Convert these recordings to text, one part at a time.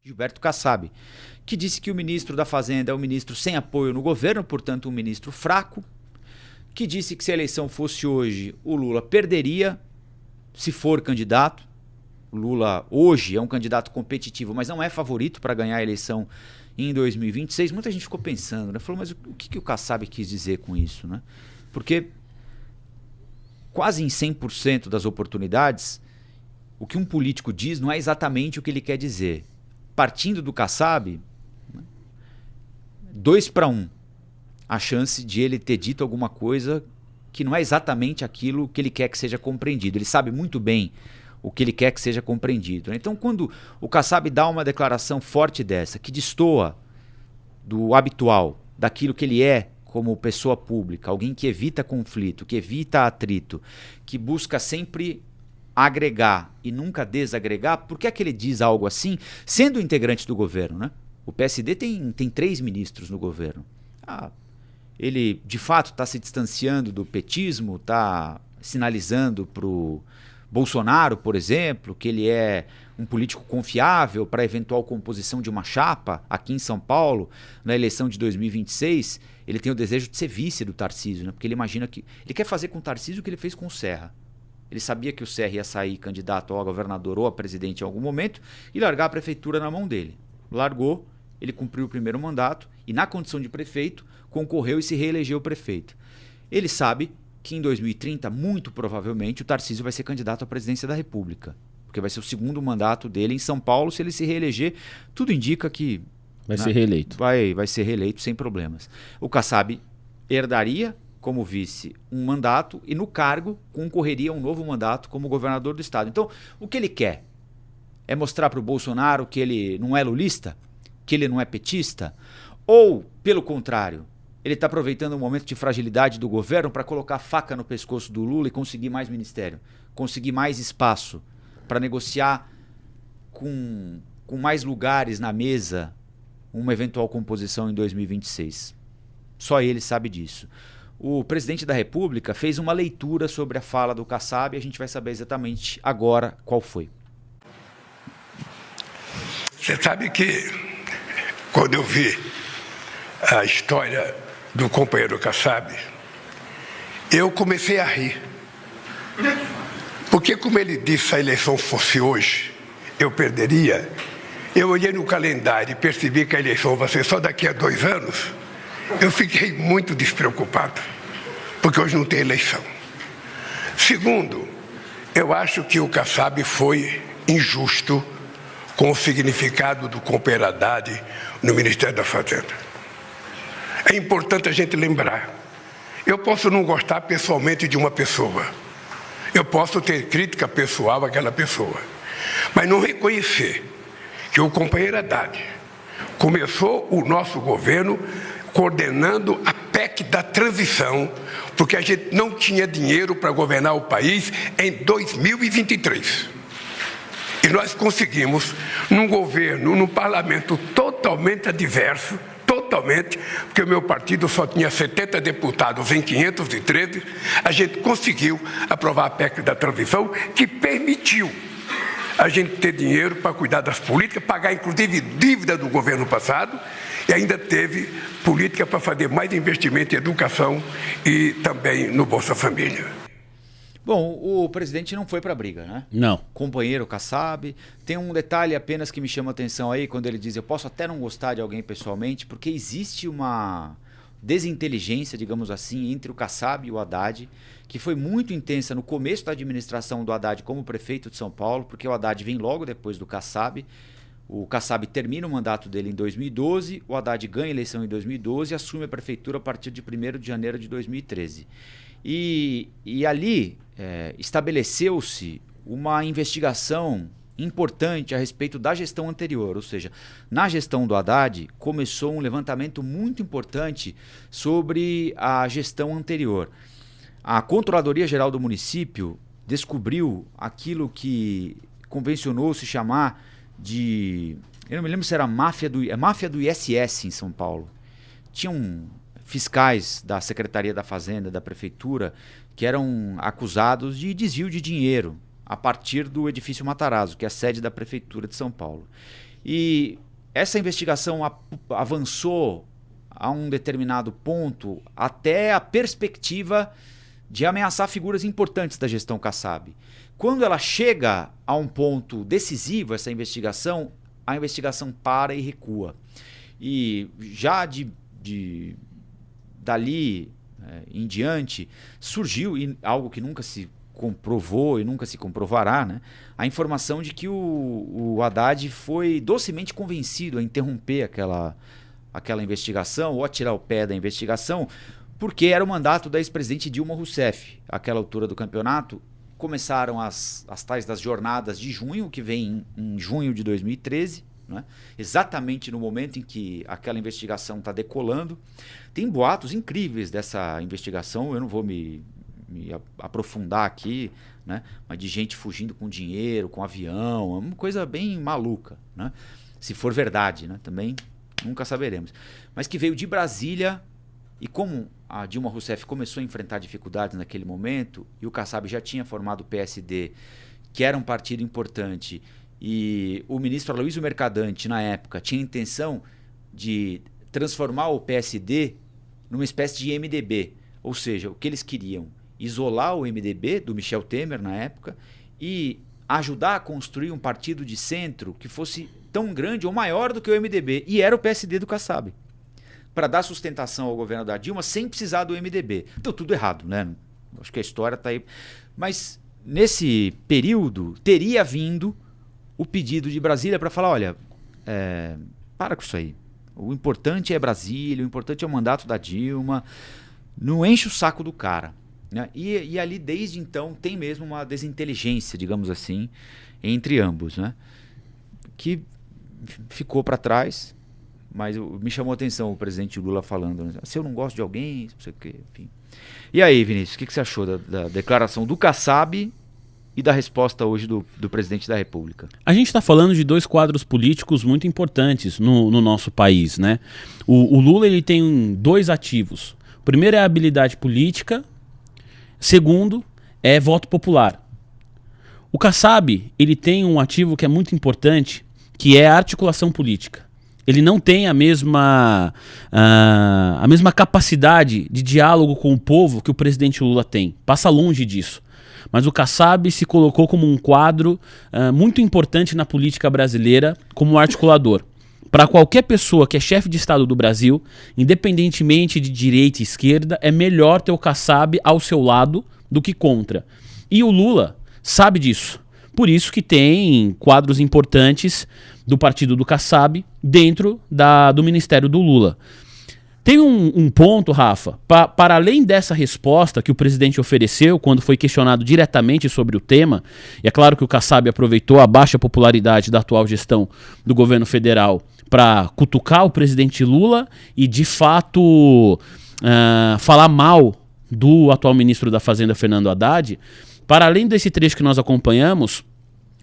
Gilberto Kassab, que disse que o ministro da Fazenda é um ministro sem apoio no governo, portanto um ministro fraco, que disse que se a eleição fosse hoje, o Lula perderia se for candidato. O Lula hoje é um candidato competitivo, mas não é favorito para ganhar a eleição em 2026. Muita gente ficou pensando, né? Falou, mas o que o Kassab quis dizer com isso, né? Porque quase em 100% das oportunidades, o que um político diz não é exatamente o que ele quer dizer. Partindo do Kassab, 2-1 a chance de ele ter dito alguma coisa que não é exatamente aquilo que ele quer que seja compreendido. Ele sabe muito bem o que ele quer que seja compreendido, né? Então, quando o Kassab dá uma declaração forte dessa, que destoa do habitual, daquilo que ele é como pessoa pública, alguém que evita conflito, que evita atrito, que busca sempre agregar e nunca desagregar, por que é que ele diz algo assim, sendo integrante do governo, né? O PSD tem 3 ministros no governo. Ele, de fato, está se distanciando do petismo, está sinalizando para o Bolsonaro, por exemplo, que ele é um político confiável para a eventual composição de uma chapa aqui em São Paulo, na eleição de 2026. Ele tem o desejo de ser vice do Tarcísio, né? Porque ele imagina que... Ele quer fazer com o Tarcísio o que ele fez com o Serra. Ele sabia que o Serra ia sair candidato a governador ou a presidente em algum momento e largar a prefeitura na mão dele. Largou, ele cumpriu o primeiro mandato e, na condição de prefeito, concorreu e se reelegeu prefeito. Ele sabe que em 2030, muito provavelmente, o Tarcísio vai ser candidato à presidência da República, porque vai ser o segundo mandato dele em São Paulo. Se ele se reeleger, tudo indica que vai ser reeleito. Vai ser reeleito sem problemas. O Kassab herdaria como vice um mandato e no cargo concorreria a um novo mandato como governador do estado. Então, o que ele quer é mostrar para o Bolsonaro que ele não é lulista, que ele não é petista, ou, pelo contrário, ele está aproveitando um momento de fragilidade do governo para colocar faca no pescoço do Lula e conseguir mais ministério, conseguir mais espaço para negociar com mais lugares na mesa uma eventual composição em 2026. Só ele sabe disso. O presidente da República fez uma leitura sobre a fala do Kassab e a gente vai saber exatamente agora qual foi. Você sabe que quando eu vi a história do companheiro Kassab, eu comecei a rir. Porque como ele disse, se a eleição fosse hoje, eu perderia. Eu olhei no calendário e percebi que a eleição vai ser só daqui a 2 anos. Eu fiquei muito despreocupado, porque hoje não tem eleição. Segundo, eu acho que o Kassab foi injusto com o significado do companheiro Haddad no Ministério da Fazenda. É importante a gente lembrar. Eu posso não gostar pessoalmente de uma pessoa. Eu posso ter crítica pessoal àquela pessoa. Mas não reconhecer que o companheiro Haddad começou o nosso governo coordenando a PEC da transição, porque a gente não tinha dinheiro para governar o país em 2023. E nós conseguimos, num governo, num parlamento totalmente adverso, totalmente, porque o meu partido só tinha 70 deputados em 513, a gente conseguiu aprovar a PEC da transição, que permitiu a gente ter dinheiro para cuidar das políticas, pagar inclusive dívida do governo passado, e ainda teve política para fazer mais investimento em educação e também no Bolsa Família. Bom, o presidente não foi para a briga, né? Não. Companheiro Kassab. Tem um detalhe apenas que me chama a atenção aí, quando ele diz: eu posso até não gostar de alguém pessoalmente, porque existe uma desinteligência, digamos assim, entre o Kassab e o Haddad, que foi muito intensa no começo da administração do Haddad como prefeito de São Paulo, porque o Haddad vem logo depois do Kassab. O Kassab termina o mandato dele em 2012, o Haddad ganha a eleição em 2012 e assume a prefeitura a partir de 1º de janeiro de 2013. E ali estabeleceu-se uma investigação importante a respeito da gestão anterior, ou seja, na gestão do Haddad começou um levantamento muito importante sobre a gestão anterior. A Controladoria Geral do Município descobriu aquilo que convencionou se chamar de... Eu não me lembro se era máfia do ISS em São Paulo. Tinham fiscais da Secretaria da Fazenda, da Prefeitura, que eram acusados de desvio de dinheiro a partir do edifício Matarazzo, que é a sede da Prefeitura de São Paulo. E essa investigação avançou a um determinado ponto até a perspectiva de ameaçar figuras importantes da gestão Kassab. Quando ela chega a um ponto decisivo, essa investigação, a investigação para e recua. E já dali em diante surgiu algo que nunca se comprovou e nunca se comprovará, né? A informação de que o Haddad foi docemente convencido a interromper aquela investigação ou a tirar o pé da investigação, porque era o mandato da ex-presidente Dilma Rousseff. Àquela altura do campeonato, começaram as tais das jornadas de junho, que vem em junho de 2013, né? Exatamente no momento em que aquela investigação está decolando. Tem boatos incríveis dessa investigação, eu não vou me aprofundar aqui, né? Mas de gente fugindo com dinheiro, com avião, uma coisa bem maluca, né? Se for verdade, né? Também nunca saberemos. Mas que veio de Brasília, e como a Dilma Rousseff começou a enfrentar dificuldades naquele momento, e o Kassab já tinha formado o PSD, que era um partido importante, e o ministro Aloysio Mercadante, na época, tinha a intenção de transformar o PSD numa espécie de MDB. Ou seja, o que eles queriam? Isolar o MDB, do Michel Temer, na época, e ajudar a construir um partido de centro que fosse tão grande ou maior do que o MDB. E era o PSD do Kassab, para dar sustentação ao governo da Dilma sem precisar do MDB. Deu tudo errado, né? Acho que a história está aí. Mas nesse período teria vindo o pedido de Brasília para falar, olha, para com isso aí. O importante é Brasília, o importante é o mandato da Dilma. Não enche o saco do cara, né? E ali, desde então, tem mesmo uma desinteligência, digamos assim, entre ambos, né? Que ficou para trás, mas me chamou a atenção o presidente Lula falando, né? Se eu não gosto de alguém, não sei o quê, enfim. E aí, Vinícius, o que você achou da declaração do Kassab e da resposta hoje do presidente da República? A gente está falando de dois quadros políticos muito importantes no nosso país, né? O Lula, ele tem dois ativos. O primeiro é a habilidade política, segundo é voto popular. O Kassab, ele tem um ativo que é muito importante, que é a articulação política. Ele não tem a mesma capacidade de diálogo com o povo que o presidente Lula tem. Passa longe disso. Mas o Kassab se colocou como um quadro muito importante na política brasileira, como articulador. Para qualquer pessoa que é chefe de Estado do Brasil, independentemente de direita e esquerda, é melhor ter o Kassab ao seu lado do que contra. E o Lula sabe disso. Por isso que tem quadros importantes do partido do Kassab dentro do ministério do Lula. Tem um ponto, Rafa, para além dessa resposta que o presidente ofereceu quando foi questionado diretamente sobre o tema, e é claro que o Kassab aproveitou a baixa popularidade da atual gestão do governo federal para cutucar o presidente Lula e, de fato, falar mal do atual ministro da Fazenda, Fernando Haddad. Para além desse trecho que nós acompanhamos,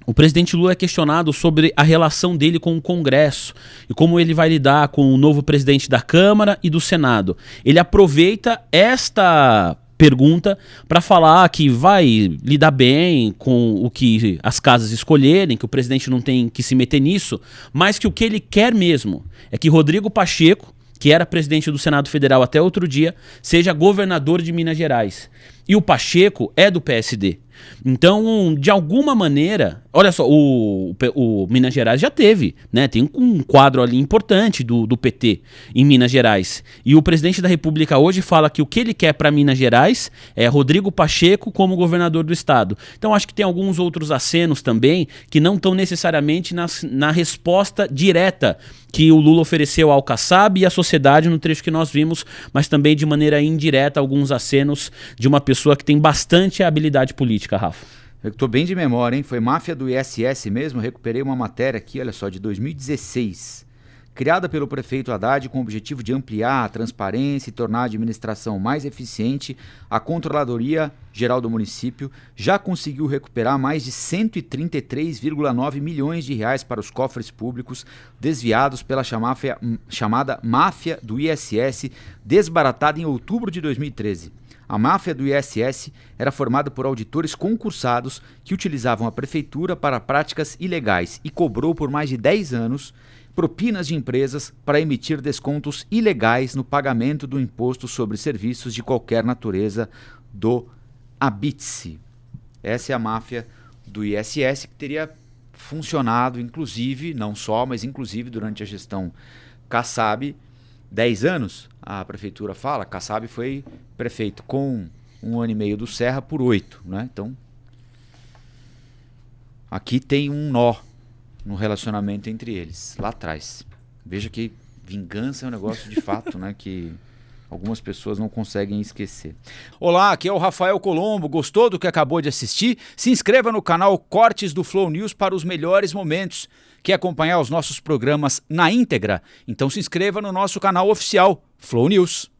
o presidente Lula é questionado sobre a relação dele com o Congresso e como ele vai lidar com o novo presidente da Câmara e do Senado. Ele aproveita esta pergunta para falar que vai lidar bem com o que as casas escolherem, que o presidente não tem que se meter nisso, mas que o que ele quer mesmo é que Rodrigo Pacheco, que era presidente do Senado Federal até outro dia, seja governador de Minas Gerais. E o Pacheco é do PSD. Então, de alguma maneira, olha só, o Minas Gerais já teve, né? Tem um quadro ali importante do PT em Minas Gerais. E o presidente da República hoje fala que o que ele quer para Minas Gerais é Rodrigo Pacheco como governador do estado. Então, acho que tem alguns outros acenos também que não estão necessariamente na resposta direta que o Lula ofereceu ao Kassab e à sociedade no trecho que nós vimos, mas também de maneira indireta alguns acenos de uma pessoa que tem bastante habilidade política, Rafa. Eu estou bem de memória, hein? Foi máfia do ISS mesmo, recuperei uma matéria aqui, olha só, de 2016. Criada pelo prefeito Haddad com o objetivo de ampliar a transparência e tornar a administração mais eficiente, a Controladoria Geral do Município já conseguiu recuperar mais de 133,9 milhões de reais para os cofres públicos desviados pela chamada máfia do ISS, desbaratada em outubro de 2013. A máfia do ISS era formada por auditores concursados que utilizavam a prefeitura para práticas ilegais e cobrou por mais de 10 anos propinas de empresas para emitir descontos ilegais no pagamento do imposto sobre serviços de qualquer natureza do ABITSE. Essa é a máfia do ISS que teria funcionado, inclusive, não só, mas inclusive durante a gestão Kassab, 10 anos, a prefeitura fala. Kassab foi prefeito com 1 ano e meio do Serra por 8, né? Então, aqui tem um nó no relacionamento entre eles, lá atrás. Veja que vingança é um negócio de fato, né? Que algumas pessoas não conseguem esquecer. Olá, aqui é o Rafael Colombo. Gostou do que acabou de assistir? Se inscreva no canal Cortes do Flow News para os melhores momentos. Quer acompanhar os nossos programas na íntegra? Então se inscreva no nosso canal oficial, Flow News.